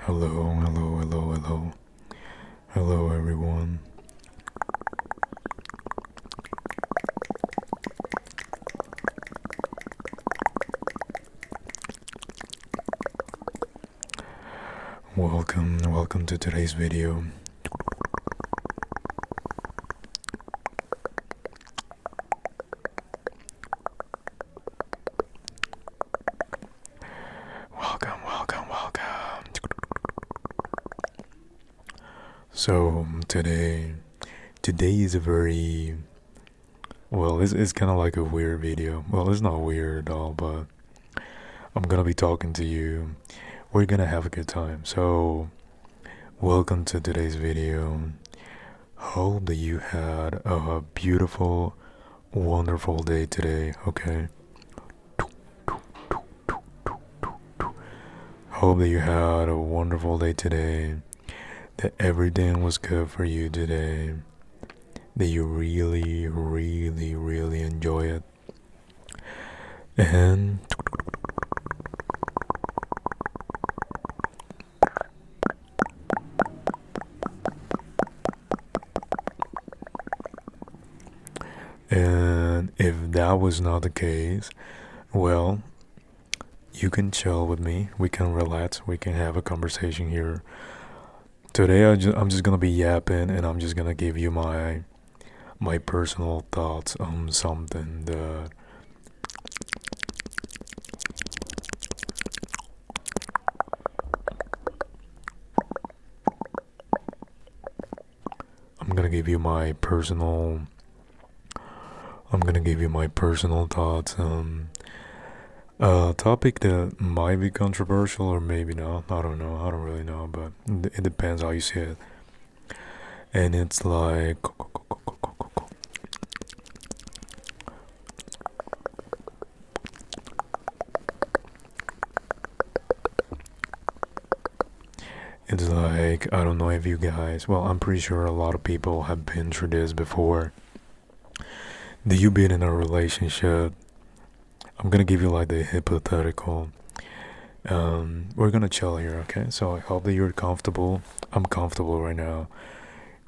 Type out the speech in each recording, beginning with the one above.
Hello, hello, hello, hello. Hello, everyone. Welcome to today's video. Welcome. So today is a very it's kind of like a weird video. Well, it's not weird at all, but I'm gonna be talking to you. We're gonna have a good time. So, welcome to today's video. Hope that you had a beautiful, wonderful day today, okay? Hope that you had a wonderful day today, that everything was good for you today, that you really enjoy it. And if that was not the case, well, you can chill with me. We can relax. We can have a conversation here. Today, I'm just gonna be yapping, and I'm just gonna give you my personal thoughts on something that I'm gonna give you my personal I'm gonna give you my personal thoughts on a topic that might be controversial or maybe not. I don't know. I don't really know, but it depends how you see it. And it's like I don't know if you guys, well, I'm pretty sure a lot of people have been through this before. That you've been in a relationship. I'm gonna give you like the hypothetical. We're gonna chill here, okay? So I hope that you're comfortable. I'm comfortable right now.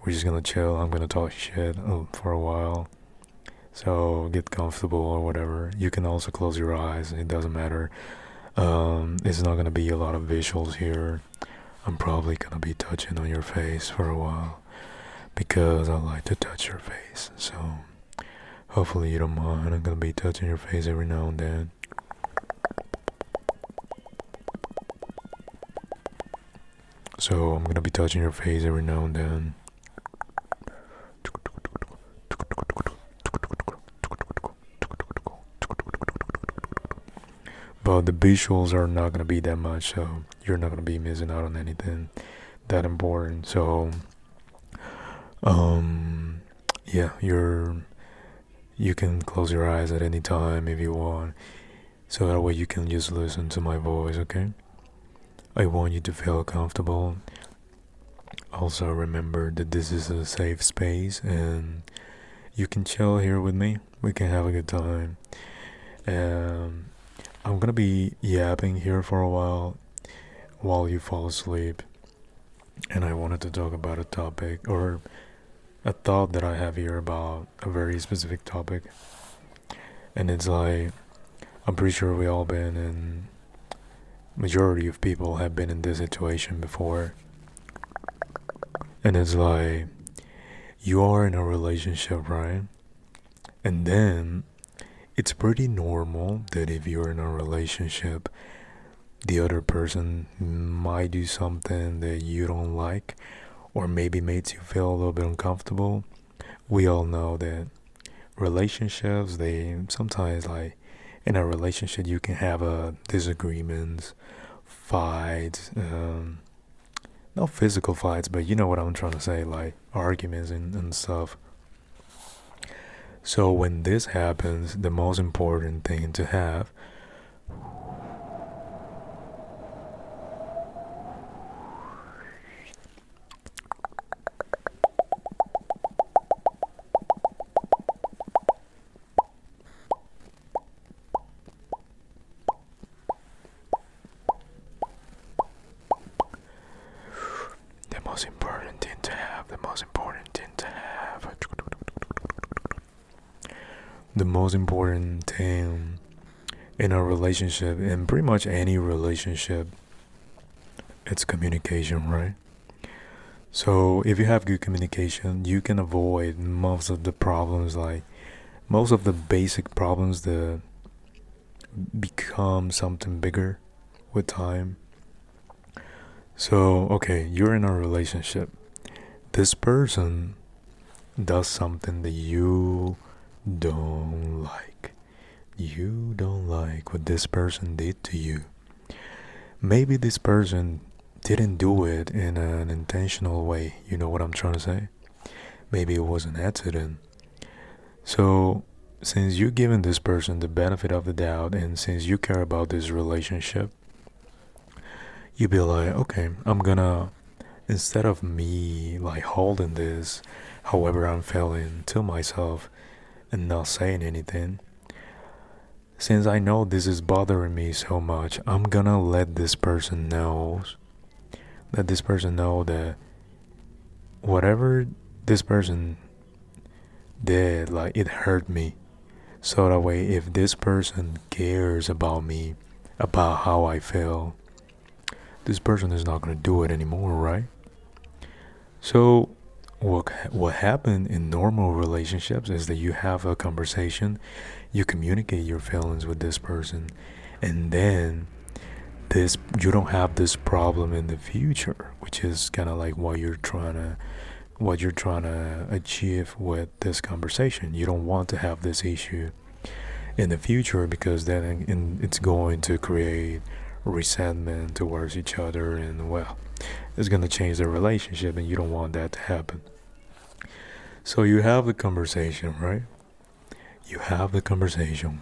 We're just gonna chill. I'm gonna talk shit for a while. So get comfortable or whatever. You can also close your eyes. It doesn't matter. It's not gonna be a lot of visuals here. I'm probably gonna be touching on your face for a while because I like to touch your face. So hopefully you don't mind. I'm gonna be touching your face every now and then. So I'm gonna be touching your face every now and then. But the visuals are not gonna be that much, so you're not gonna be missing out on anything that important. So, yeah, you can close your eyes at any time if you want, so that way you can just listen to my voice. Okay? I want you to feel comfortable. Also, remember that this is a safe space, and you can chill here with me. We can have a good time. And I'm gonna be yapping here for a while you fall asleep. And I wanted to talk about a topic or a thought that I have here about a very specific topic. And it's like, I'm pretty sure we all been in, majority of people have been in this situation before. And it's like, you are in a relationship, right? And then it's pretty normal that if you're in a relationship, the other person might do something that you don't like or maybe makes you feel a little bit uncomfortable. We all know that relationships, they sometimes, like, in a relationship you can have disagreements, fights, not physical fights, but you know what I'm trying to say, like arguments and stuff. So when this happens, the most important thing to have most important thing to have. The most important thing to have. The most important thing in a relationship, in pretty much any relationship, it's communication, right? So if you have good communication, you can avoid most of the problems, like most of the basic problems that become something bigger with time. So, okay, you're in a relationship. This person does something that you don't like. You don't like what this person did to you. Maybe this person didn't do it in an intentional way. You know what I'm trying to say? Maybe it was an accident. So, since you're giving this person the benefit of the doubt, and since you care about this relationship, you be like, okay, I'm gonna, instead of me like holding this, however I'm feeling, to myself and not saying anything, since I know this is bothering me so much, I'm gonna let this person know that whatever this person did, like, it hurt me. So that way, if this person cares about me, about how I feel, this person is not gonna do it anymore, right? So what happened in normal relationships is that you have a conversation, you communicate your feelings with this person, and then this you don't have this problem in the future, which is kind of like what you're trying to achieve with this conversation. You don't want to have this issue in the future, because then it's going to create resentment towards each other, and well, it's going to change the relationship, and you don't want that to happen. So you have the conversation, right? You have the conversation.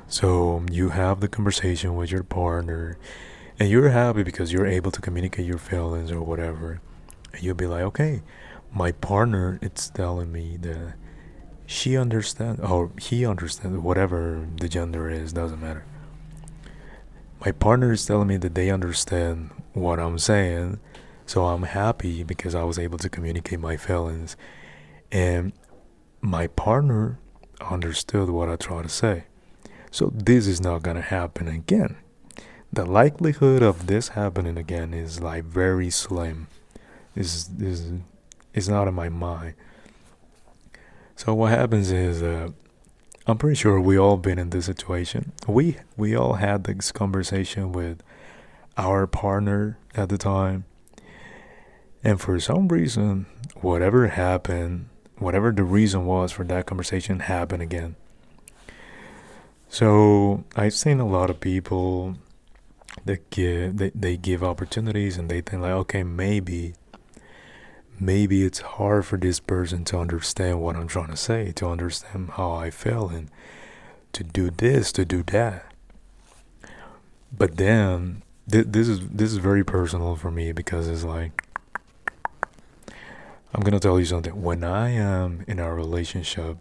So you have the conversation with your partner, and you're happy because you're able to communicate your feelings or whatever. And you'll be like, okay, my partner, it's telling me that she understands, or he understands, whatever the gender is, doesn't matter. My partner is telling me that they understand what I'm saying, so I'm happy because I was able to communicate my feelings, and my partner understood what I try to say. So this is not gonna happen again. The likelihood of this happening again is like very slim. Is not in my mind. So what happens is, I'm pretty sure we all been in this situation. We all had this conversation with our partner at the time, and for some reason, whatever happened, whatever the reason was for that conversation, happened again. So I've seen a lot of people that they give opportunities, and they think like, okay, maybe it's hard for this person to understand what I'm trying to say, to understand how I feel, and to do this, to do that. But then this is very personal for me, because it's like, I'm gonna tell you something. When I am in a relationship,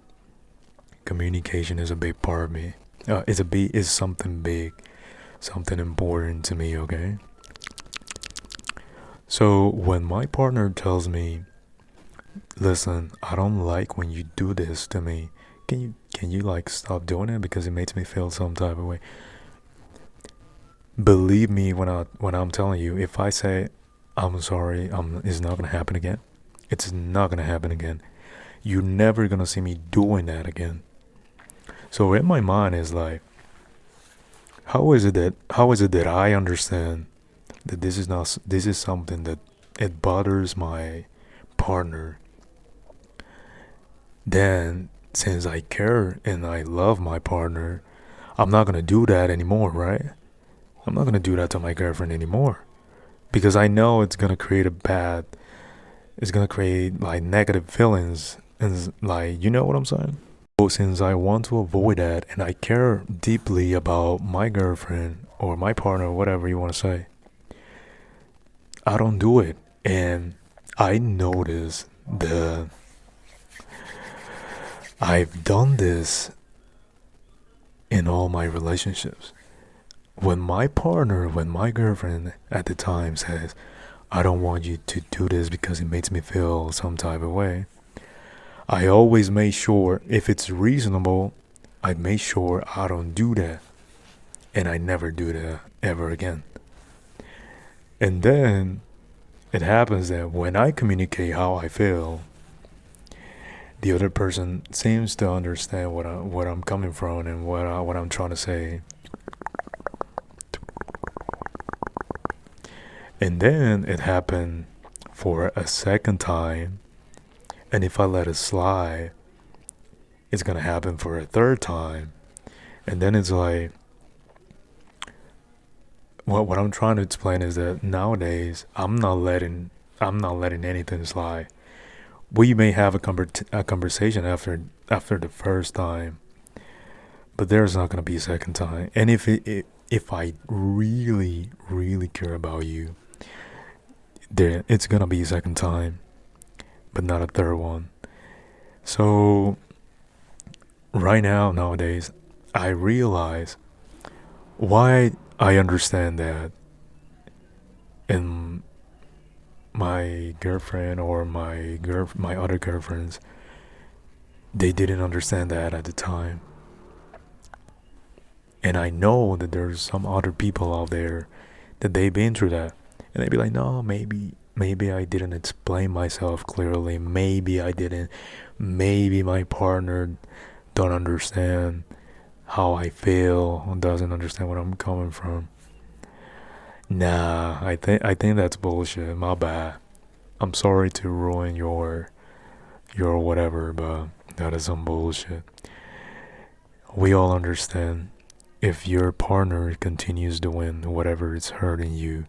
communication is a big part of me. It's something big, something important to me. Okay. So when my partner tells me, listen, I don't like when you do this to me. Can you like stop doing it because it makes me feel some type of way? Believe me when I'm telling you, if I say I'm sorry, it's not gonna happen again. It's not gonna happen again. You're never gonna see me doing that again. So in my mind is like, how is it that I understand that this is something that it bothers my partner. Then since I care and I love my partner, I'm not gonna do that anymore, right? I'm not gonna do that to my girlfriend anymore, because I know it's gonna create like negative feelings, and like, you know what I'm saying? So since I want to avoid that, and I care deeply about my girlfriend or my partner, whatever you want to say, I don't do it. And I notice I've done this in all my relationships. When my girlfriend at the time says, I don't want you to do this because it makes me feel some type of way, I always make sure if it's reasonable, I make sure I don't do that. And I never do that ever again. And then it happens that when I communicate how I feel, the other person seems to understand what I'm coming from and what I'm trying to say. And then it happened for a second time, and if I let it slide, it's gonna happen for a third time, and then it's like what I'm trying to explain is that nowadays I'm not letting anything slide. We may have a conversation after the first time, but there's not gonna be a second time. And if I really care about you, there it's gonna be a second time, but not a third one. So right now nowadays, I realize why I understand that, and my girlfriend or my other girlfriends, they didn't understand that at the time. And I know that there's some other people out there that they've been through that, and they'd be like, no, maybe I didn't explain myself clearly. Maybe I didn't. Maybe my partner don't understand how I feel, doesn't understand where I'm coming from. Nah, I think that's bullshit. My bad. I'm sorry to ruin your whatever, but that is some bullshit. We all understand if your partner continues doing whatever is hurting you,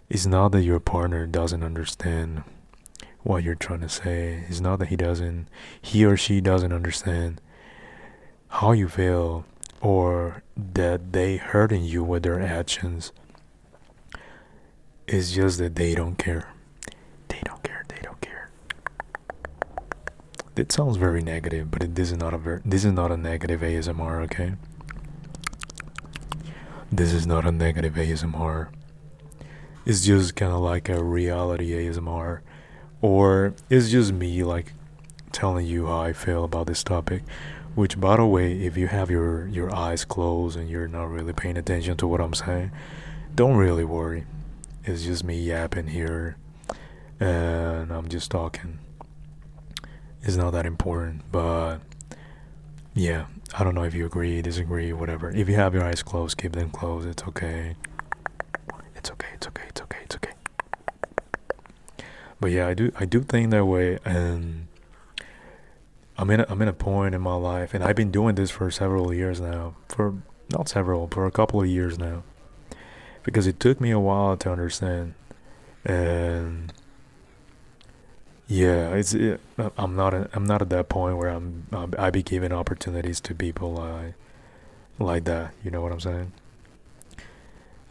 it's not that your partner doesn't understand what you're trying to say. It's not that he or she doesn't understand how you feel, or that they hurting you with their actions. It's just that they don't care. They don't care. They don't care. It sounds very negative, but this is not a negative ASMR, okay? This is not a negative ASMR. It's just kind of like a reality ASMR, or it's just me like telling you how I feel about this topic. Which, by the way, if you have your eyes closed and you're not really paying attention to what I'm saying, don't really worry. It's just me yapping here, and I'm just talking. It's not that important, but yeah, I don't know if you agree, disagree, whatever. If you have your eyes closed, keep them closed. It's okay. It's okay. It's okay. It's okay. It's okay. But yeah, I do think that way, and I'm in a point in my life, and I've been doing this for several years now. For not several, for a couple of years now, because it took me a while to understand, and yeah, I'm not at that point where I be giving opportunities to people like that. You know what I'm saying?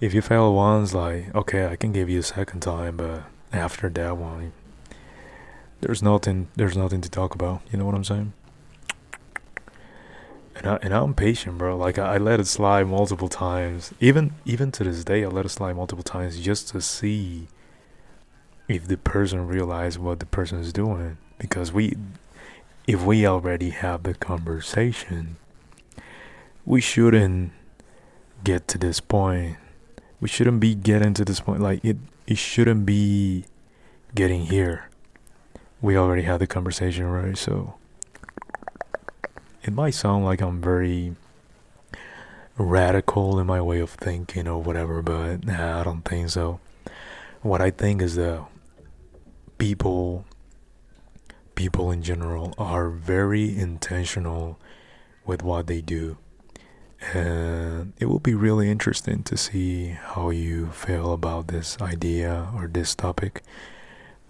If you fail once, like, okay, I can give you a second time, but after that one, there's nothing to talk about. You know what I'm saying? And I'm patient, bro. Like I let it slide multiple times. Even to this day, I let it slide multiple times just to see if the person realized what the person is doing. Because if we already have the conversation, we shouldn't get to this point. We shouldn't be getting to this point. Like it shouldn't be getting here. We already had the conversation, right? So it might sound like I'm very radical in my way of thinking or whatever, but nah, I don't think so. What I think is that people people in general are very intentional with what they do. And it will be really interesting to see how you feel about this idea or this topic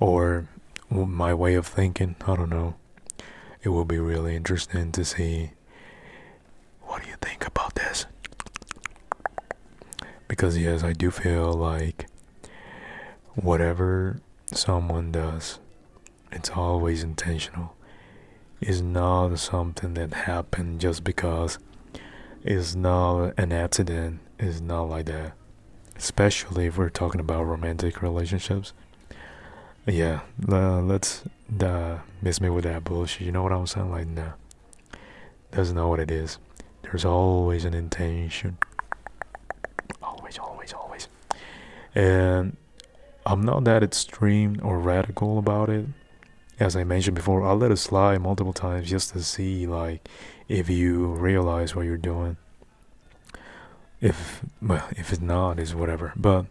or my way of thinking. I don't know. It will be really interesting to see what do you think about this. Because yes, I do feel like whatever someone does, it's always intentional. is not something that happened just because. It's not an accident. It's not like that. Especially if we're talking about romantic relationships. Yeah, let's miss me with that bullshit. You know what I'm saying? Like, nah, that's not what it is. There's always an intention. Always, always, always. And I'm not that extreme or radical about it. As I mentioned before, I'll let it slide multiple times just to see, like, if you realize what you're doing. If it's not, it's whatever. But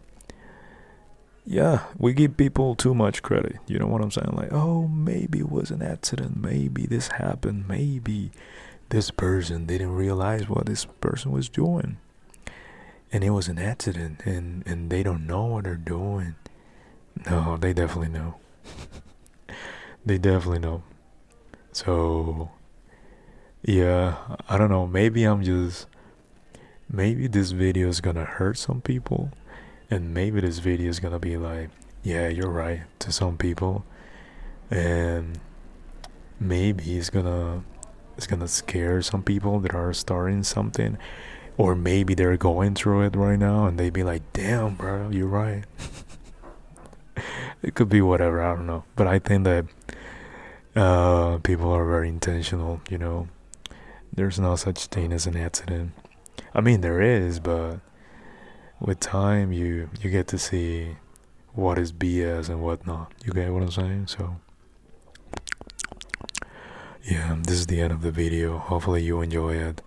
yeah, we give people too much credit. You know what I'm saying? Like, oh, maybe it was an accident. Maybe this happened. Maybe this person didn't realize what this person was doing. And it was an accident, and they don't know what they're doing. No, they definitely know. They definitely know. So, yeah, I don't know. Maybe this video is gonna hurt some people. And maybe this video is gonna be like, yeah, you're right to some people. And maybe it's gonna scare some people that are starting something, or maybe they're going through it right now and they be like, damn, bro, you're right. It could be whatever, I don't know, but I think that people are very intentional. There's no such thing as an accident. I mean, there is, but with time you get to see what is BS and what not. You get what I'm saying? So yeah, this is the end of the video. Hopefully you enjoy it.